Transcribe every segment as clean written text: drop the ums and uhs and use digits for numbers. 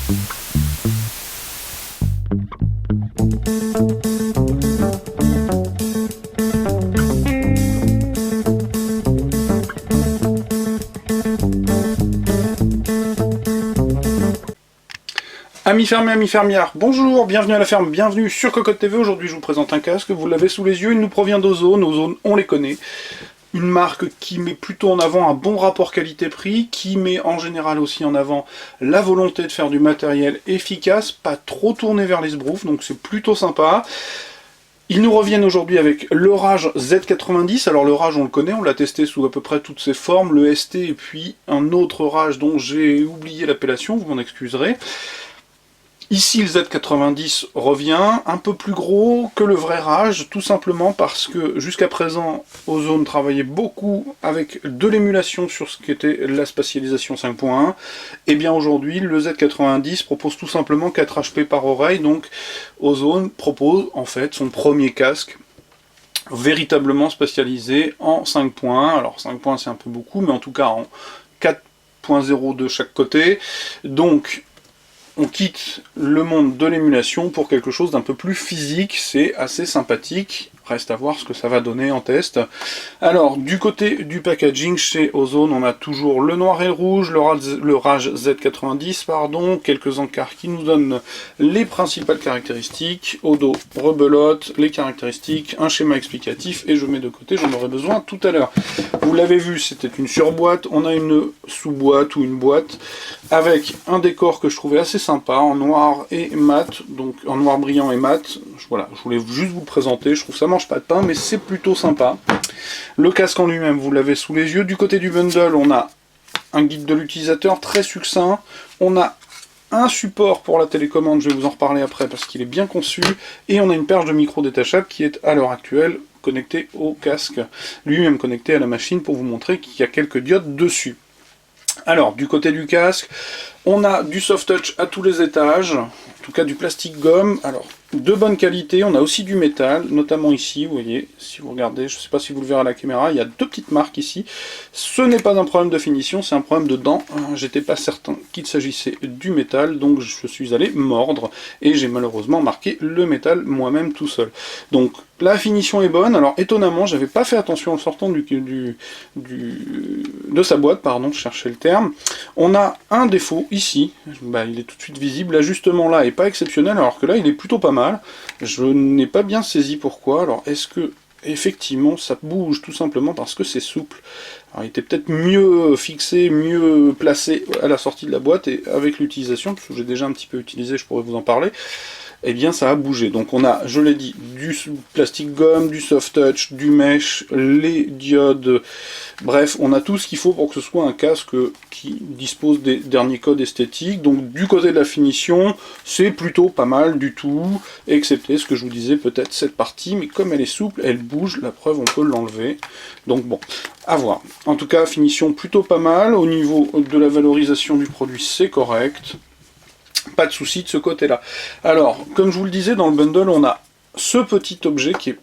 Amis fermiers, amis fermières, bonjour, bienvenue à la ferme, bienvenue sur Cocotte TV. Aujourd'hui je vous présente un casque, vous l'avez sous les yeux, il nous provient d'Ozone. Ozone, on les connaît. Une marque qui met plutôt en avant un bon rapport qualité-prix, qui met en général aussi en avant la volonté de faire du matériel efficace, pas trop tourné vers les sbroufs, donc c'est plutôt sympa. Ils nous reviennent aujourd'hui avec le Rage Z90. Alors le Rage on le connaît, on l'a testé sous à peu près toutes ses formes, le ST et puis un autre Rage dont j'ai oublié l'appellation, vous m'en excuserez. Ici le Z90 revient, un peu plus gros que le vrai Rage, tout simplement parce que jusqu'à présent Ozone travaillait beaucoup avec de l'émulation sur ce qu'était la spatialisation 5.1, et bien aujourd'hui le Z90 propose tout simplement 4 HP par oreille, donc Ozone propose en fait son premier casque véritablement spatialisé en 5.1, alors 5.1 c'est un peu beaucoup, mais en tout cas en 4.0 de chaque côté, donc on quitte le monde de l'émulation pour quelque chose d'un peu plus physique, c'est assez sympathique, reste à voir ce que ça va donner en test. Alors, du côté du packaging, chez Ozone, on a toujours le noir et le rouge, le Rage Z90, pardon, quelques encarts qui nous donnent les principales caractéristiques, au dos, rebelote, les caractéristiques, un schéma explicatif, et je mets de côté, j'en aurai besoin tout à l'heure. Vous l'avez vu, c'était une surboîte, on a une sous-boîte ou une boîte, avec un décor que je trouvais assez sympa, en noir et mat, donc en noir brillant et mat. Voilà, je voulais juste vous le présenter, je trouve ça mange pas de pain, mais c'est plutôt sympa. Le casque en lui-même, vous l'avez sous les yeux. Du côté du bundle, on a un guide de l'utilisateur très succinct, on a un support pour la télécommande, je vais vous en reparler après parce qu'il est bien conçu, et on a une perche de micro détachable qui est à l'heure actuelle connectée au casque, lui-même connecté à la machine pour vous montrer qu'il y a quelques diodes dessus. Alors, du côté du casque, on a du soft touch à tous les étages, en tout cas du plastique gomme, alors de bonne qualité, on a aussi du métal, notamment ici, vous voyez, si vous regardez, je ne sais pas si vous le verrez à la caméra, il y a deux petites marques ici. Ce n'est pas un problème de finition, c'est un problème de dents, j'étais pas certain qu'il s'agissait du métal, donc je suis allé mordre, et j'ai malheureusement marqué le métal moi-même tout seul. Donc la finition est bonne, alors étonnamment, j'avais pas fait attention en sortant de sa boîte, pardon, je cherchais le terme. On a un défaut ici, bah, il est tout de suite visible, l'ajustement là est pas exceptionnel, alors que là il est plutôt pas mal. Je n'ai pas bien saisi pourquoi, alors est-ce que effectivement ça bouge tout simplement parce que c'est souple. Alors il était peut-être mieux fixé, mieux placé à la sortie de la boîte, et avec l'utilisation, parce que j'ai déjà un petit peu utilisé, je pourrais vous en parler, eh bien ça a bougé. Donc on a, je l'ai dit, du plastique gomme, du soft touch, du mesh, les diodes, bref, on a tout ce qu'il faut pour que ce soit un casque qui dispose des derniers codes esthétiques. Donc du côté de la finition, c'est plutôt pas mal du tout, excepté ce que je vous disais, peut-être cette partie, mais comme elle est souple, elle bouge, la preuve on peut l'enlever. Donc bon, à voir. En tout cas, finition plutôt pas mal, au niveau de la valorisation du produit c'est correct. Pas de souci de ce côté-là. Alors, comme je vous le disais, dans le bundle, on a ce petit objet qui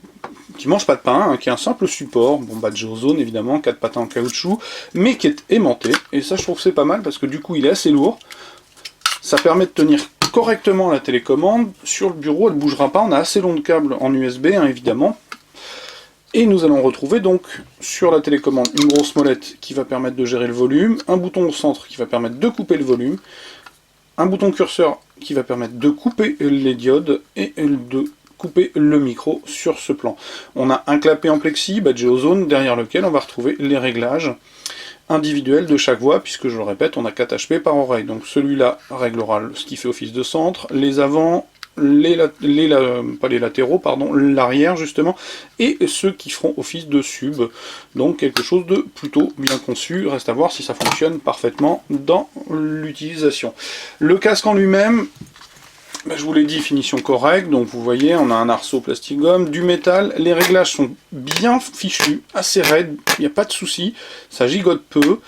mange pas de pain, hein, qui est un simple support, bon badge Ozone évidemment, 4 patins en caoutchouc, mais qui est aimanté, et ça je trouve que c'est pas mal, parce que du coup il est assez lourd, ça permet de tenir correctement la télécommande, sur le bureau elle ne bougera pas, on a assez long de câble en USB, hein, évidemment, et nous allons retrouver donc sur la télécommande une grosse molette qui va permettre de gérer le volume, un bouton au centre qui va permettre de couper le volume, un bouton curseur qui va permettre de couper les diodes et de couper le micro sur ce plan. On a un clapet en plexi, badgé Ozone, derrière lequel on va retrouver les réglages individuels de chaque voix, puisque je le répète, on a 4 HP par oreille. Donc celui-là réglera ce qui fait office de centre, les avant, pas les latéraux, pardon, l'arrière justement, et ceux qui feront office de sub. Donc quelque chose de plutôt bien conçu, reste à voir si ça fonctionne parfaitement dans l'utilisation. Le casque en lui-même, ben, je vous l'ai dit, finition correcte, donc vous voyez, on a un arceau plastique gomme, du métal, les réglages sont bien fichus, assez raides, il n'y a pas de souci, ça gigote peu.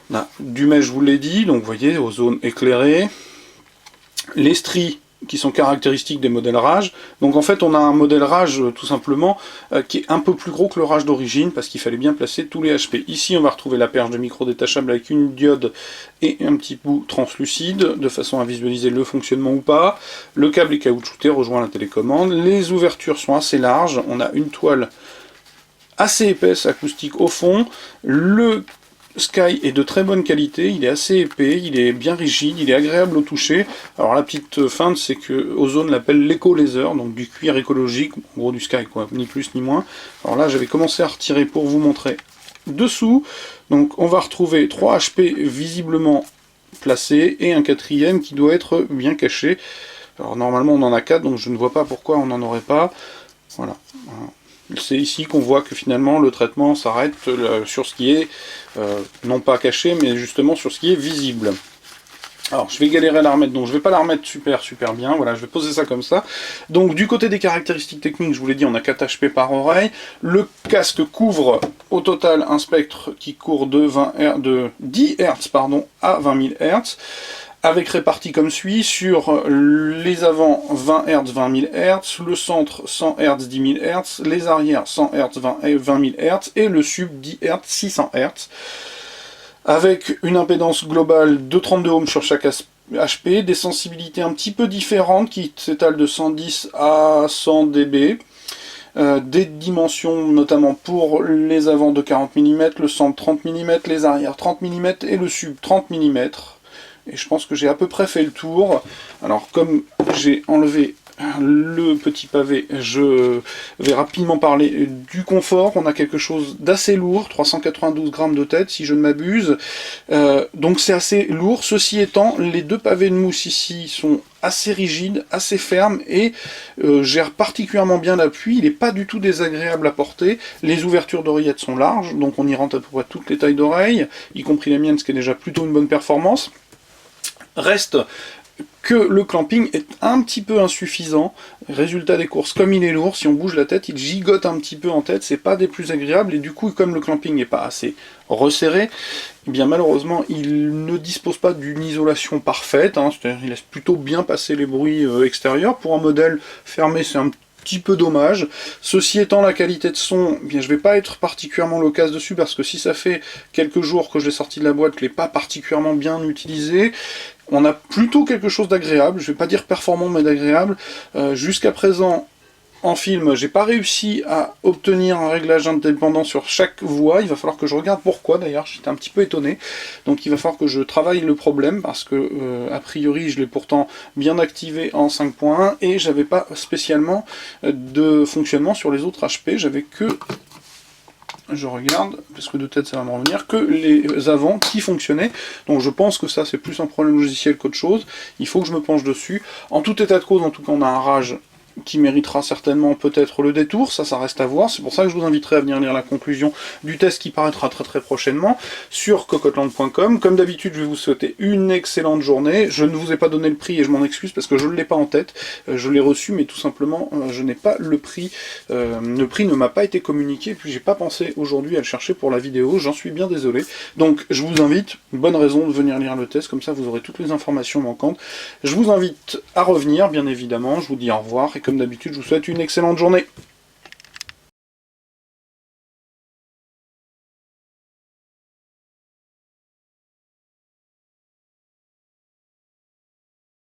On a du mesh, je vous l'ai dit, donc vous voyez, Ozone éclairé, les stries qui sont caractéristiques des modèles Rage. Donc en fait on a un modèle Rage tout simplement qui est un peu plus gros que le Rage d'origine parce qu'il fallait bien placer tous les HP. Ici on va retrouver la perche de micro détachable avec une diode et un petit bout translucide de façon à visualiser le fonctionnement ou pas. Le câble est caoutchouté, rejoint la télécommande. Les ouvertures sont assez larges, on a une toile assez épaisse acoustique au fond. Le Sky est de très bonne qualité, il est assez épais, il est bien rigide, il est agréable au toucher. Alors la petite feinte, c'est que Ozone l'appelle l'éco laser, donc du cuir écologique, en gros du Sky quoi, ni plus ni moins. Alors là j'avais commencé à retirer pour vous montrer dessous. Donc on va retrouver 3 HP visiblement placés et un quatrième qui doit être bien caché. Alors normalement on en a 4, donc je ne vois pas pourquoi on n'en aurait pas. Voilà. C'est ici qu'on voit que finalement le traitement s'arrête sur ce qui est, non pas caché, mais justement sur ce qui est visible. Alors je vais galérer à la remettre, donc je vais pas la remettre super bien, voilà, je vais poser ça comme ça. Donc du côté des caractéristiques techniques, je vous l'ai dit, on a 4 HP par oreille. Le casque couvre au total un spectre qui court de 10 Hz à 20 000 Hz. Avec réparti comme suit, sur les avants 20 Hz, 20 000 Hz, le centre 100 Hz, 10 000 Hz, les arrières 100 Hz, 20 000 Hz, et le sub 10 Hz, 600 Hz. Avec une impédance globale de 32 ohms sur chaque HP, des sensibilités un petit peu différentes qui s'étalent de 110 à 100 dB. Des dimensions notamment pour les avants de 40 mm, le centre 30 mm, les arrières 30 mm et le sub 30 mm. Et je pense que j'ai à peu près fait le tour. Alors comme j'ai enlevé le petit pavé, je vais rapidement parler du confort. On a quelque chose d'assez lourd, 392 grammes de tête si je ne m'abuse. Donc c'est assez lourd. Ceci étant, les 2 pavés de mousse ici sont assez rigides, assez fermes et gèrent particulièrement bien l'appui. Il n'est pas du tout désagréable à porter. Les ouvertures d'oreillettes sont larges, donc on y rentre à peu près toutes les tailles d'oreilles, y compris les miennes, ce qui est déjà plutôt une bonne performance. Reste que le clamping est un petit peu insuffisant. Résultat des courses, comme il est lourd, si on bouge la tête, il gigote un petit peu en tête, c'est pas des plus agréables, et du coup, comme le clamping n'est pas assez resserré, eh bien malheureusement, il ne dispose pas d'une isolation parfaite, hein, c'est-à-dire il laisse plutôt bien passer les bruits extérieurs. Pour un modèle fermé, c'est un petit peu dommage. Ceci étant, la qualité de son, eh bien, je vais pas être particulièrement loquace dessus, parce que si ça fait quelques jours que je l'ai sorti de la boîte, je l'ai pas particulièrement bien utilisé. On a plutôt quelque chose d'agréable, je vais pas dire performant mais d'agréable. Jusqu'à présent, en film, j'ai pas réussi à obtenir un réglage indépendant sur chaque voix. Il va falloir que je regarde pourquoi, d'ailleurs, j'étais un petit peu étonné. Donc il va falloir que je travaille le problème, parce que, a priori, je l'ai pourtant bien activé en 5.1, et j'avais pas spécialement de fonctionnement sur les autres HP, j'avais que... Je regarde, parce que de tête ça va me revenir, que les avants qui fonctionnaient. Donc je pense que ça c'est plus un problème logiciel qu'autre chose. Il faut que je me penche dessus. En tout état de cause, en tout cas on a un Rage qui méritera certainement peut-être le détour, ça reste à voir. C'est pour ça que je vous inviterai à venir lire la conclusion du test qui paraîtra très prochainement sur cocoteland.com. Comme d'habitude, je vais vous souhaiter une excellente journée. Je ne vous ai pas donné le prix et je m'en excuse parce que je ne l'ai pas en tête. Je l'ai reçu, mais tout simplement, je n'ai pas le prix. Le prix ne m'a pas été communiqué, puis j'ai pas pensé aujourd'hui à le chercher pour la vidéo. J'en suis bien désolé. Donc, je vous invite, une bonne raison de venir lire le test, comme ça vous aurez toutes les informations manquantes. Je vous invite à revenir, bien évidemment. Je vous dis au revoir et comme d'habitude, je vous souhaite une excellente journée.